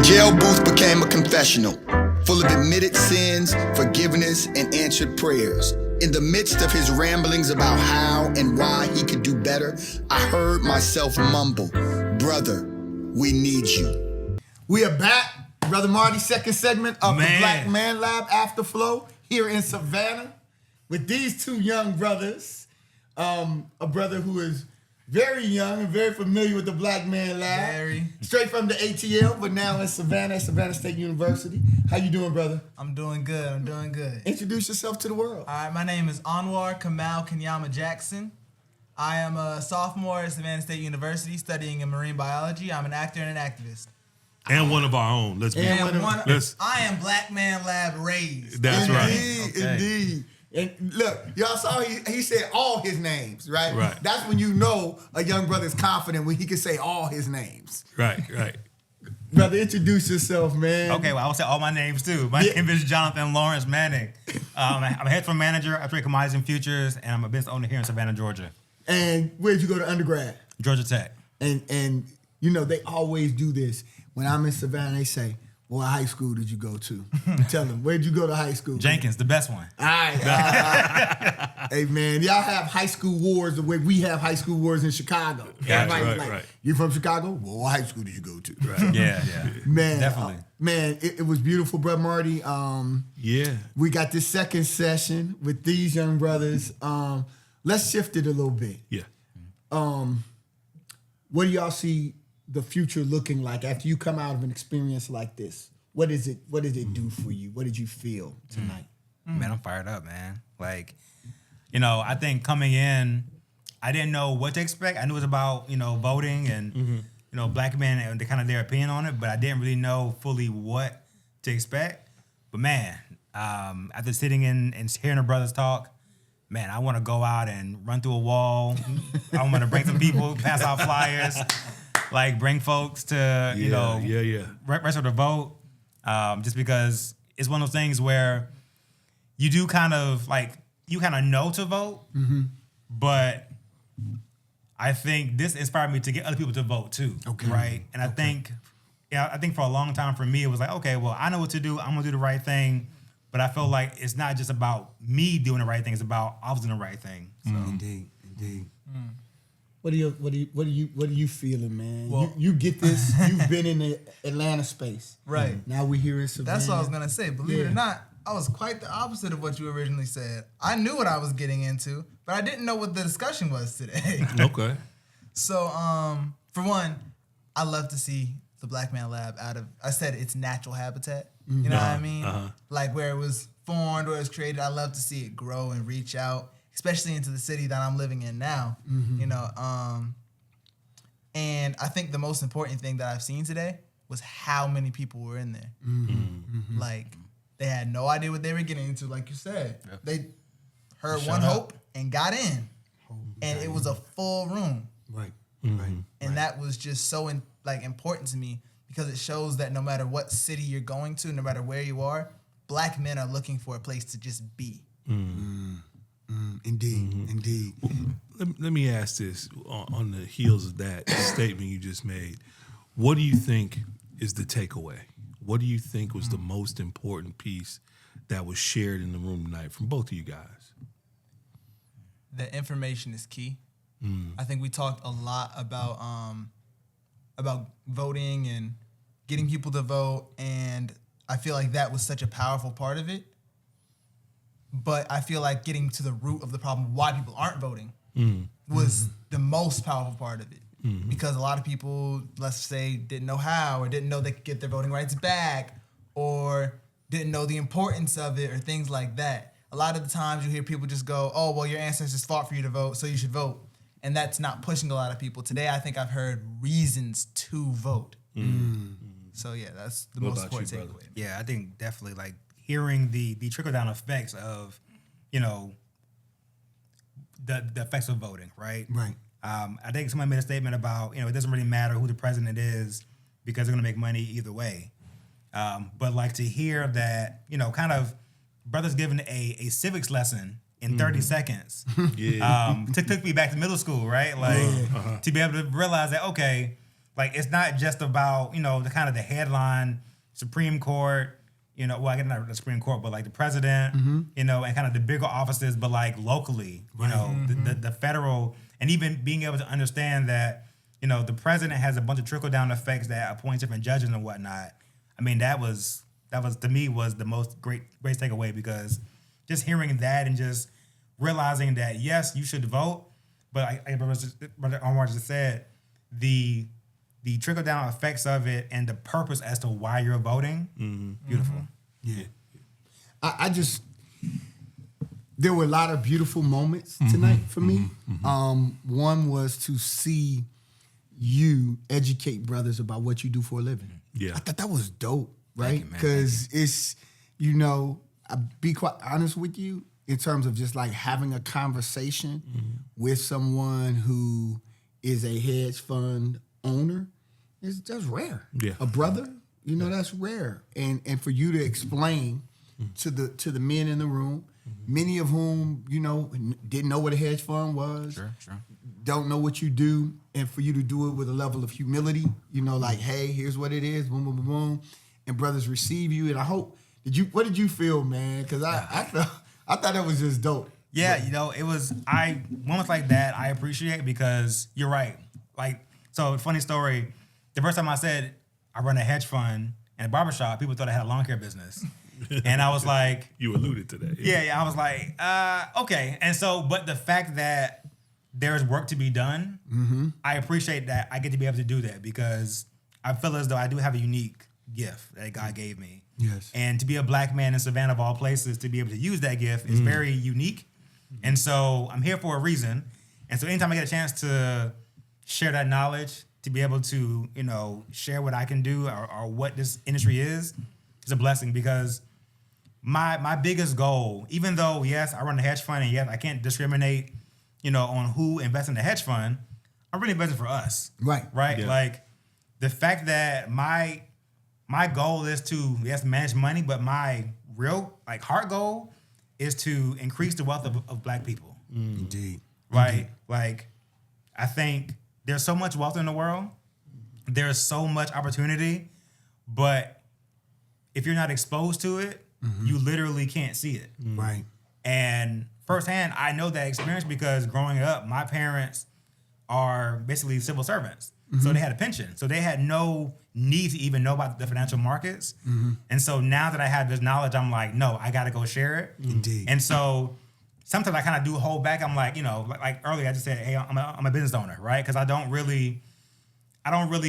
jail booth became a confessional, full of admitted sins, forgiveness, and answered prayers. In the midst of his ramblings about how and why he could do better, I heard myself mumble, "Brother, we need you." We are back, Brother Marty, second segment of the Black Man Lab Afterflow here in Savannah with these two young brothers. A brother who is very young and very familiar with the Black Man Lab. Very. Straight from the ATL, but now in Savannah, at Savannah State University. How you doing, brother? I'm doing good. Introduce yourself to the world. All right, my name is Anwar Kanyama-Jackson. I am a sophomore at Savannah State University studying in marine biology. I'm an actor and an activist. And one of our own. I am Black Man Lab raised. That's right. Indeed. And look, y'all saw he said all his names, right? Right. That's when you know a young brother is confident when he can say all his names. Right. Brother, introduce yourself, man. Okay, well, I will say all my names too. My name is Jonathan Lawrence Manning. I'm a hedge fund manager at Commodities and Futures, and I'm a business owner here in Savannah, Georgia. And where'd you go to undergrad? Georgia Tech. And you know, they always do this. When I'm in Savannah, they say, "What high school did you go to?" Tell them, where'd you go to high school? Jenkins, the best one. All right. Hey, man, y'all have high school wars the way we have high school wars in Chicago. Yeah, Everybody's right. You from Chicago? Well, what high school did you go to? Right. Yeah. Man, Definitely. Man, it was beautiful, Brother Marty. Yeah. We got this second session with these young brothers. Let's shift it a little bit. Yeah. What do y'all see the future looking like after you come out of an experience like this? What did it do for you? What did you feel tonight? Man, I'm fired up, man. Like, I think coming in, I didn't know what to expect. I knew it was about, voting and, black men and kind of their opinion on it, but I didn't really know fully what to expect. But man, after sitting in and hearing the brothers talk, man, I want to go out and run through a wall. I want to bring some people, pass out flyers, like bring folks to, register to vote. Just because it's one of those things where you do kind of know to vote, but I think this inspired me to get other people to vote too, right? And I think for a long time for me, it was like, okay, well, I know what to do. I'm gonna do the right thing. But I feel like it's not just about me doing the right thing; it's about I was doing the right thing. So. Indeed. What are you feeling, man? Well, you get this. You've been in the Atlanta space, right? Now we're here in Savannah. That's what I was gonna say. Believe it or not, I was quite the opposite of what you originally said. I knew what I was getting into, but I didn't know what the discussion was today. Okay. So, for one, I love to see the Black Man Lab out of, I said, its natural habitat. You know what I mean? Like where it was formed, where it was created. I love to see it grow and reach out, especially into the city that I'm living in now. And I think the most important thing that I've seen today was how many people were in there. Like they had no idea what they were getting into. Like you said, they heard one hope and got in, and it was a full room. Right. And that was just so important to me. Because it shows that no matter what city you're going to, no matter where you are, black men are looking for a place to just be. Indeed. Let me ask this on the heels of that statement you just made. What do you think is the takeaway? What do you think was the most important piece that was shared in the room tonight from both of you guys? The information is key. I think we talked a lot about voting and getting people to vote, and I feel like that was such a powerful part of it. But I feel like getting to the root of the problem, why people aren't voting, was the most powerful part of it. Because a lot of people, let's say, didn't know how, or didn't know they could get their voting rights back, or didn't know the importance of it, or things like that. A lot of the times you hear people just go, oh, well, your ancestors fought for you to vote, so you should vote. And that's not pushing a lot of people. Today, I think I've heard reasons to vote. So, yeah, that's the most important takeaway. Yeah, I think definitely, like, hearing the trickle-down effects of, the effects of voting, right? Right. I think somebody made a statement about, it doesn't really matter who the president is because they're going to make money either way. But, like, to hear that, kind of brothers giving a civics lesson in 30 seconds. Took me back to middle school, right? Like, to be able to realize that, okay, like it's not just about, you know, the kind of the headline Supreme Court, you know, well, I guess not the Supreme Court, but like the president, you know, and kind of the bigger offices, but like locally, you know, the federal, and even being able to understand that, you know, the president has a bunch of trickle down effects that appoints different judges and whatnot. I mean, that was to me was the most great takeaway, because just hearing that and just realizing that yes, you should vote, but Brother Anwar just said the trickle down effects of it and the purpose as to why you're voting, beautiful. Yeah. I just, there were a lot of beautiful moments tonight for me. One was to see you educate brothers about what you do for a living. Yeah. I thought that was dope, right? man. Because it's, you know, I'll be quite honest with you in terms of just like having a conversation with someone who is a hedge fund owner is just rare. Yeah. A brother, you know, that's rare. And for you to explain to the men in the room, many of whom, you know, didn't know what a hedge fund was. Sure. Don't know what you do, and for you to do it with a level of humility, you know, like, hey, here's what it is, boom, boom, boom, boom, and brothers receive you. And I hope, what did you feel, man? Because I thought that was just dope. Yeah, you know, it was, moments like that I appreciate, because you're right. Like, so funny story, the first time I said I run a hedge fund and a barbershop, people thought I had a lawn care business. And I was like, You alluded to that. yeah, I was like, okay. And so, but the fact that there's work to be done, I appreciate that I get to be able to do that, because I feel as though I do have a unique gift that God gave me. Yes. And to be a black man in Savannah of all places, to be able to use that gift is very unique. And so I'm here for a reason. And so anytime I get a chance to share that knowledge, to be able to, you know, share what I can do or what this industry is a blessing, because my biggest goal, even though, yes, I run a hedge fund and yes, I can't discriminate, you know, on who invests in the hedge fund, I'm really investing for us. Right. Right? Yeah. Like, the fact that my goal is to, yes, manage money, but my real, like, heart goal is to increase the wealth of black people. Indeed. Right? Like, I think there's so much wealth in the world. There's so much opportunity, but if you're not exposed to it, you literally can't see it. Right. And firsthand, I know that experience, because growing up, my parents are basically civil servants. So they had a pension. So they had no need to even know about the financial markets. And so now that I have this knowledge, I'm like, no, I got to go share it. Indeed. And so sometimes I kind of do hold back. I'm like, you know, like earlier I just said, hey, I'm a business owner, right? Because I don't really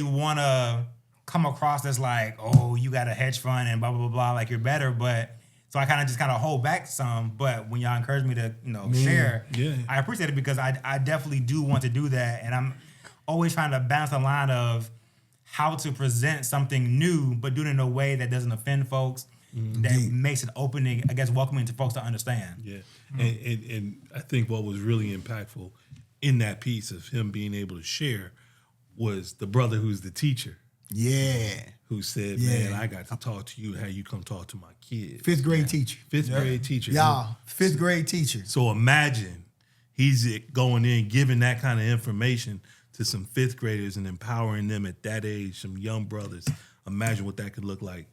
want to come across as like, oh, you got a hedge fund and blah, blah, blah, blah, like you're better. But so I kind of hold back some. But when y'all encourage me to, you know, share, I appreciate it, because I definitely do want to do that. And I'm always trying to balance the line of how to present something new, but do it in a way that doesn't offend folks, that makes it opening, I guess, welcoming to folks to understand. Yeah. And I think what was really impactful in that piece of him being able to share was the brother who's the teacher. Yeah. Who said, man, I got to talk to you how you come talk to my kids. Fifth grade teacher. Fifth grade teacher. Y'all, fifth grade teacher. So imagine he's going in, giving that kind of information to some fifth graders and empowering them at that age, some young brothers. Imagine what that could look like,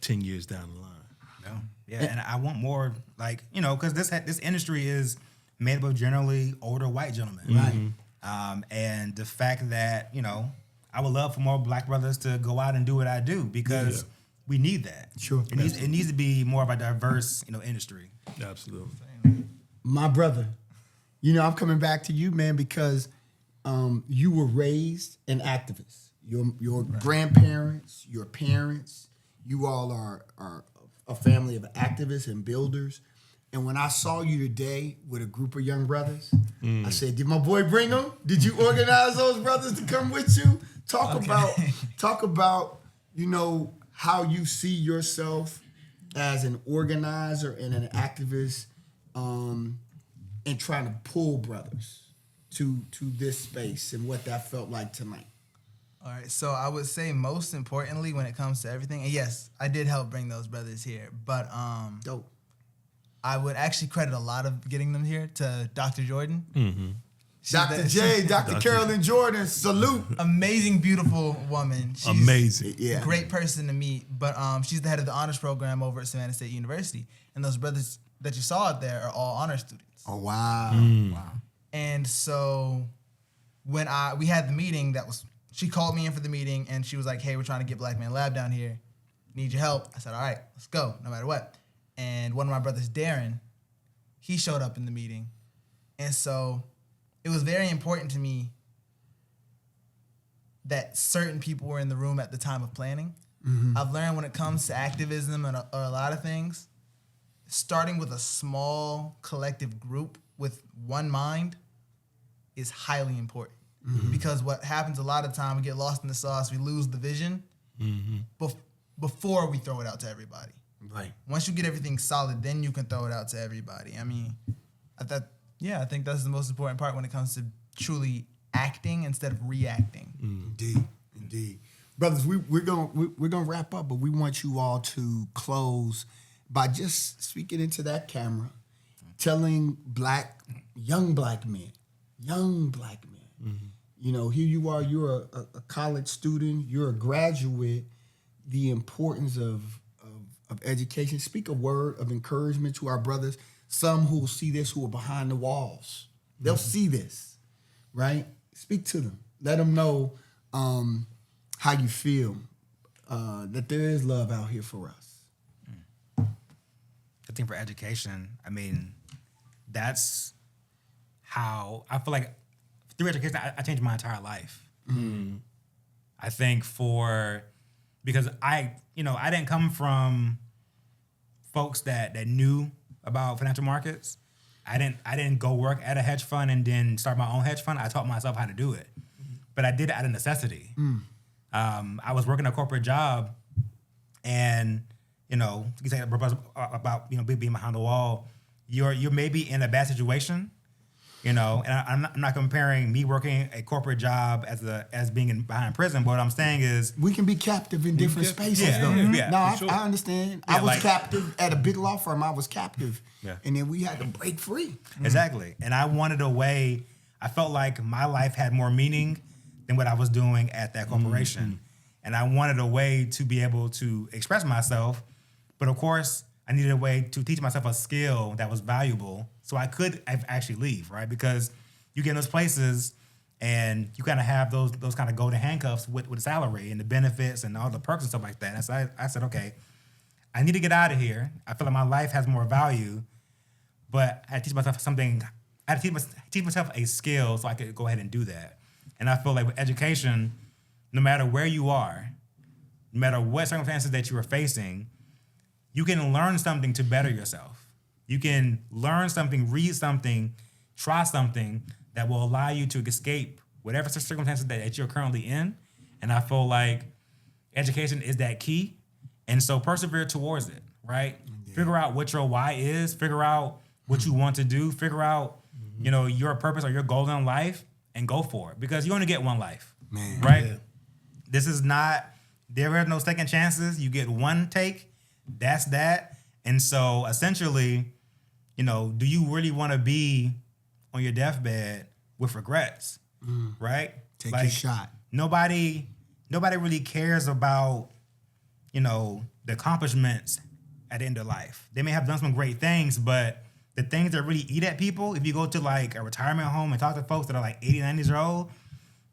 10 years down the line. Yeah, and I want more, like, because this industry is made up of generally older white gentlemen. Right. And the fact that, I would love for more black brothers to go out and do what I do, because we need that. Sure. It needs to be more of a diverse, industry. Absolutely. My brother, I'm coming back to you, man, because you were raised an activist. Your grandparents, your parents, you all are a family of activists and builders. And when I saw you today with a group of young brothers, I said, did my boy bring them? Did you organize those brothers to come with you? Talk about, how you see yourself as an organizer and an activist, and trying to pull brothers to this space and what that felt like tonight. All right, so I would say most importantly when it comes to everything, and yes, I did help bring those brothers here, but Dope. I would actually credit a lot of getting them here to Dr. Jordan. Mm-hmm. Dr. J, Dr. Carolyn Jordan, salute. Amazing, beautiful woman. She's Amazing. Yeah. a great person to meet. But she's the head of the honors program over at Savannah State University. And those brothers that you saw out there are all honor students. Oh, wow. Wow. And so when we had the meeting, she called me in for the meeting and she was like, hey, we're trying to get Black Man Lab down here. Need your help. I said, all right, let's go, no matter what. And one of my brothers, Darren, he showed up in the meeting. And so it was very important to me that certain people were in the room at the time of planning. I've learned when it comes to activism and a lot of things, starting with a small collective group with one mind is highly important. Because what happens a lot of time, we get lost in the sauce, we lose the vision before we throw it out to everybody. Right. Once you get everything solid, then you can throw it out to everybody. I mean, I think that's the most important part when it comes to truly acting instead of reacting. Indeed. Brothers, we're gonna wrap up, but we want you all to close by just speaking into that camera, telling young black men, you know, here you are, you're a college student, you're a graduate, the importance of education. Speak a word of encouragement to our brothers, some who will see this, who are behind the walls. They'll see this, right? Speak to them. Let them know how you feel, that there is love out here for us. I think for education, I mean, that's how I feel like through education, I changed my entire life. I think because I didn't come from folks that knew about financial markets. I didn't go work at a hedge fund and then start my own hedge fund. I taught myself how to do it, but I did it out of necessity. I was working a corporate job, and you say about being behind the wall. You're maybe in a bad situation, and I'm not comparing me working a corporate job as being behind prison. But what I'm saying is we can be captive in different spaces. Though. I understand. I was captive at a big law firm. I was captive, and then we had to break free. Exactly. And I wanted a way. I felt like my life had more meaning than what I was doing at that corporation, and I wanted a way to be able to express myself. But of course, I needed a way to teach myself a skill that was valuable so I could actually leave, right? Because you get in those places and you kind of have those kind of golden handcuffs with the salary and the benefits and all the perks and stuff like that. And so I said, okay, I need to get out of here. I feel like my life has more value, but I had to teach myself something. I had to teach myself a skill so I could go ahead and do that. And I feel like with education, no matter where you are, no matter what circumstances that you are facing, you can learn something to better yourself. You can learn something, read something, try something that will allow you to escape whatever circumstances that you're currently in. And I feel like education is that key. And so persevere towards it, right? Yeah. Figure out what your why is. Figure out what you want to do. Figure out, your purpose or your goal in life and go for it. Because you only get one life, right? Yeah. This is not, there are no second chances. You get one take. That's that. And so essentially, do you really want to be on your deathbed with regrets, right? Take your shot. Nobody really cares about, the accomplishments at the end of life. They may have done some great things, but the things that really eat at people, if you go to like a retirement home and talk to folks that are like 80, 90 years old,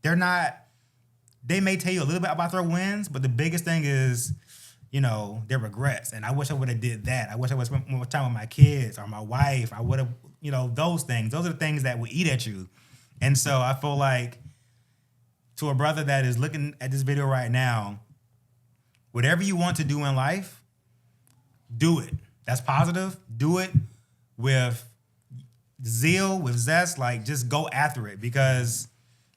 they may tell you a little bit about their wins, but the biggest thing is, their regrets. And I wish I would have did that. I wish I would have spent more time with my kids or my wife. I would have, those things. Those are the things that will eat at you. And so I feel like to a brother that is looking at this video right now, whatever you want to do in life, do it. That's positive. Do it with zeal, with zest. Like, just go after it because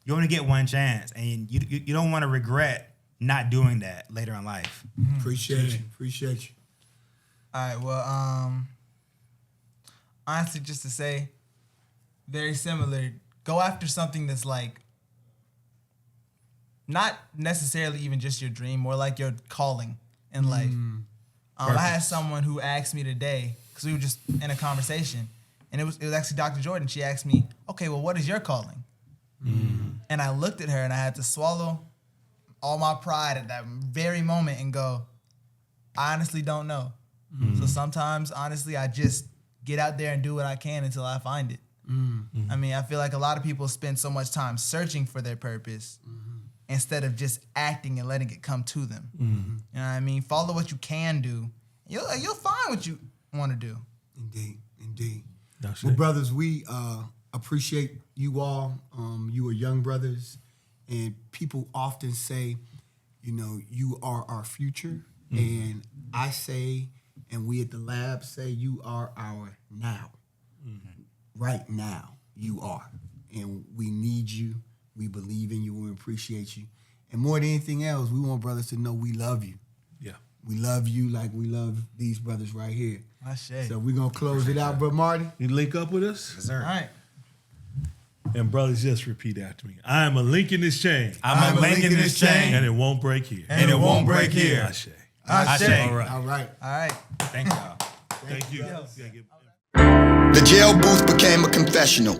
you only get one chance. And you don't want to regret not doing that later in life. Appreciate you. All right, well, honestly, just to say, very similar, go after something that's like, not necessarily even just your dream, more like your calling in life. I had someone who asked me today, because we were just in a conversation, and it was actually Dr. Jordan. She asked me, okay, well, what is your calling? And I looked at her and I had to swallow all my pride at that very moment and go, I honestly don't know. So sometimes, honestly, I just get out there and do what I can until I find it. I mean, I feel like a lot of people spend so much time searching for their purpose instead of just acting and letting it come to them. You know what I mean? Follow what you can do. You'll find what you want to do. Indeed. That's Well, it. brothers, we appreciate you all. You are young brothers, and people often say, you know, you are our future. And I say, and we at the lab say, you are our now. Right now, you are. And we need you. We believe in you. We appreciate you. And more than anything else, we want brothers to know we love you. Yeah. We love you like we love these brothers right here. So we're going to close it out, bro. Marty? You link up with us? Yes, sir. all right. And brothers, just repeat after me. I am a link in this chain, I'm a link in this chain, and it won't break here. and it won't break here. Ashe. Ashe. All right. All right. All right. Thank y'all. Thank you. The jail booth became a confessional,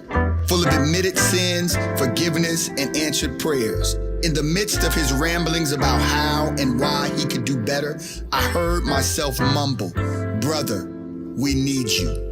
full of admitted sins, forgiveness, and answered prayers. In the midst of his ramblings about how and why he could do better, I heard myself mumble, "Brother, we need you."